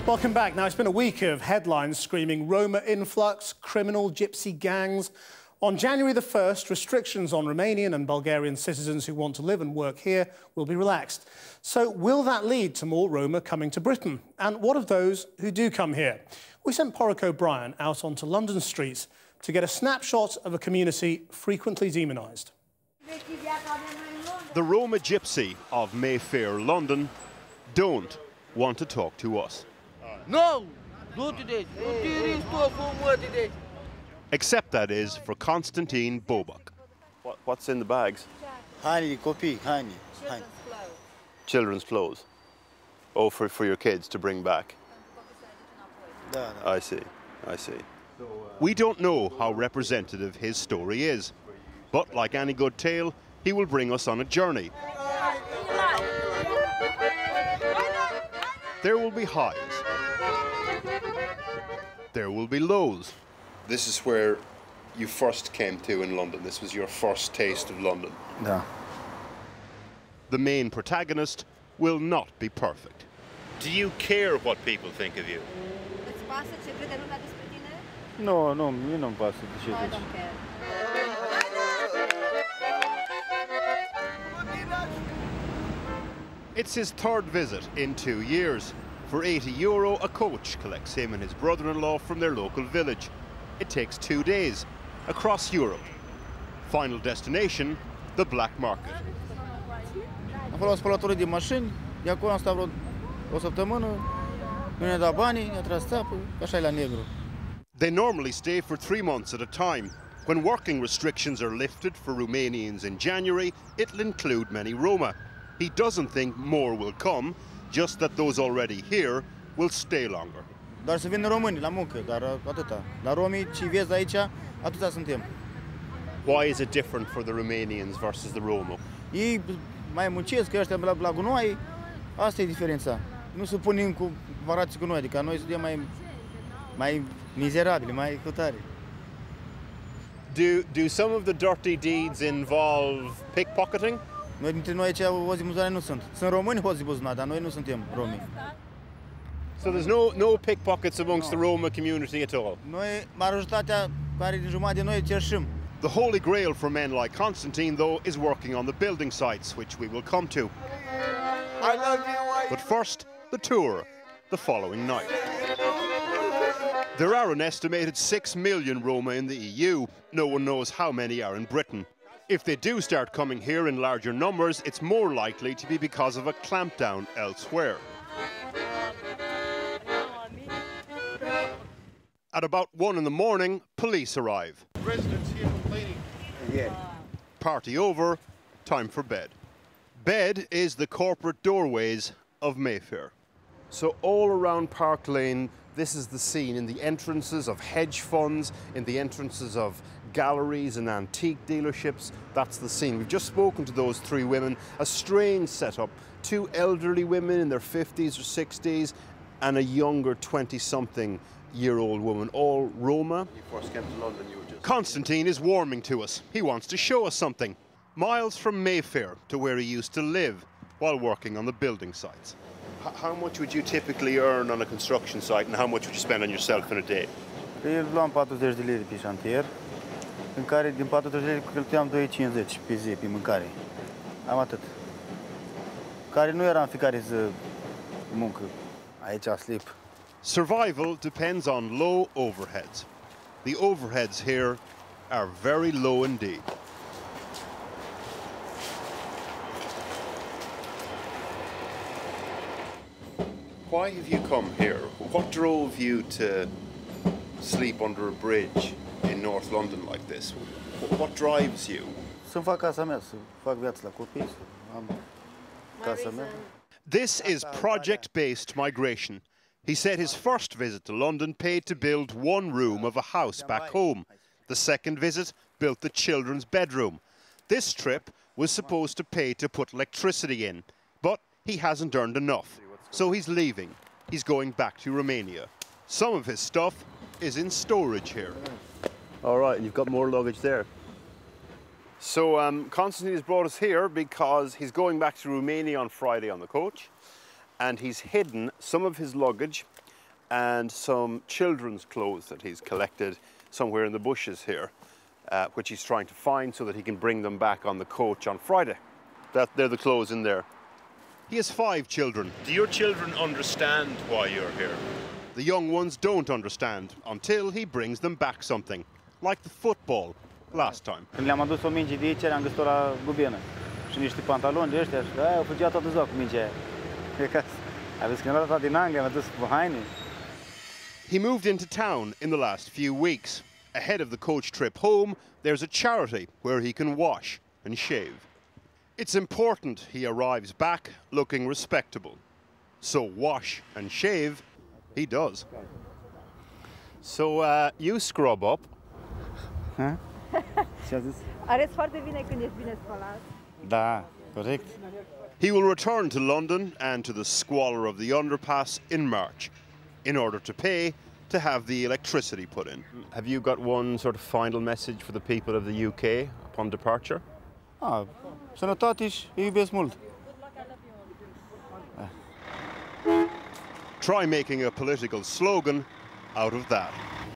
Welcome back. Now, it's been a week of headlines screaming Roma influx, criminal gypsy gangs. On January the 1st, restrictions on Romanian and Bulgarian citizens who want to live and work here will be relaxed. So will that lead to more Roma coming to Britain? And what of those who do come here? We sent Porrick O'Brien out onto London streets to get a snapshot of a community frequently demonised. The Roma gypsy of Mayfair, London, don't want to talk to us. No! Except that is for Constantine Bobak. What's in the bags? Honey, copii, honey. Children's clothes. Oh, for your kids to bring back. I see. We don't know how representative his story is, but like any good tale, he will bring us on a journey. There will be highs. There will be lows. This is where you first came to in London. This was your first taste of London. Da. The main protagonist will not be perfect. Do you care what people think of you? Nu, mie nu-mi pasă de ce zici. It's his third visit in 2 years. For €80, a coach collects him and his brother-in-law from their local village. It takes 2 days, across Europe. Final destination, the black market. Am fost la spălătură de mașini, de acolo am stat vreo o săptămână, nu ne-a dat banii, ne-a tras țapă, așa e la negru. They normally stay for 3 months at a time. When working restrictions are lifted for Romanians in January, it'll include many Roma. He doesn't think more will come, just that those already here will stay longer. Doar să vină români la muncă, dar atâta. Dar romii ce vezi aici, atâta suntem. Why is it different for the Romanians versus the Roma? Ei mai muncesc, că ăștia la gunoi, asta e diferența. Nu se punem cu comparație cu noi, adică noi suntem mai mizerabili, mai cutare. Do some of the dirty deeds involve pickpocketing? Noi dintre noi aici o zi buzunare nu sunt. Sunt români o zi buzunare, dar noi nu suntem romi. So there's no pickpockets amongst the Roma community at all? Noi, majoritatea care din jumătate de noi cerșim. The holy grail for men like Constantine, though, is working on the building sites, which we will come to. I love you. But first, the tour, the following night. There are an estimated 6 million Roma in the EU. No one knows how many are in Britain. If they do start coming here in larger numbers, it's more likely to be because of a clampdown elsewhere. At about 1 in the morning, police arrive. Residents here complaining. Yeah. Party over, time for bed. Bed is the corporate doorways of Mayfair. So all around Park Lane, this is the scene in the entrances of hedge funds, in the entrances of galleries and antique dealerships. That's the scene. We've just spoken to those 3 women. A strange setup. 2 elderly women in their 50s or 60s and a younger 20-something-year-old woman, all Roma. You first came to London, you were just... Constantine is warming to us. He wants to show us something. Miles from Mayfair to where he used to live while working on the building sites. How much would you typically earn on a construction site and how much would you spend on yourself in a day? Eu luam 40 de lire pe șantier, în care din 40 de lire cheltuiam 2,50 pe zi pe mâncare. Am atât. Care nu era în fiecare zi muncă. Aici slip. Survival depends on low overheads. The overheads here are very low indeed. Why have you come here? What drove you to sleep under a bridge in North London like this? What drives you? Să-mi fac casa mea, să fac viață la copii, să am casa mea. This is project-based migration. He said his first visit to London paid to build 1 room of a house back home. The second visit built the children's bedroom. This trip was supposed to pay to put electricity in, but he hasn't earned enough. So he's leaving. He's going back to Romania. Some of his stuff is in storage here. All right, and you've got more luggage there. So Constantine has brought us here because he's going back to Romania on Friday on the coach, and he's hidden some of his luggage and some children's clothes that he's collected somewhere in the bushes here, which he's trying to find so that he can bring them back on the coach on Friday. They're the clothes in there. He has 5 children. Do your children understand why you're here? The young ones don't understand until he brings them back something, like the football last time. Când le-am adus o minge de aici, am găsit-o la gubernă. Și niște pantaloni de ăștia, și aia o făcea toată ziua cu mingea aia. E ca a văzut când am dat din Anglia, am adus cu haine. He moved into town in the last few weeks. Ahead of the coach trip home, there's a charity where he can wash and shave. It's important he arrives back looking respectable. So wash and shave he does. So you scrub up. Ha? Ce-a zis? Arăți foarte bine când ești bine spălat. Da, corect. He will return to London and to the squalor of the underpass in March in order to pay to have the electricity put in. Have you got one sort of final message for the people of the UK upon departure? Sănătate și îi iubesc mult. Try making a political slogan out of that.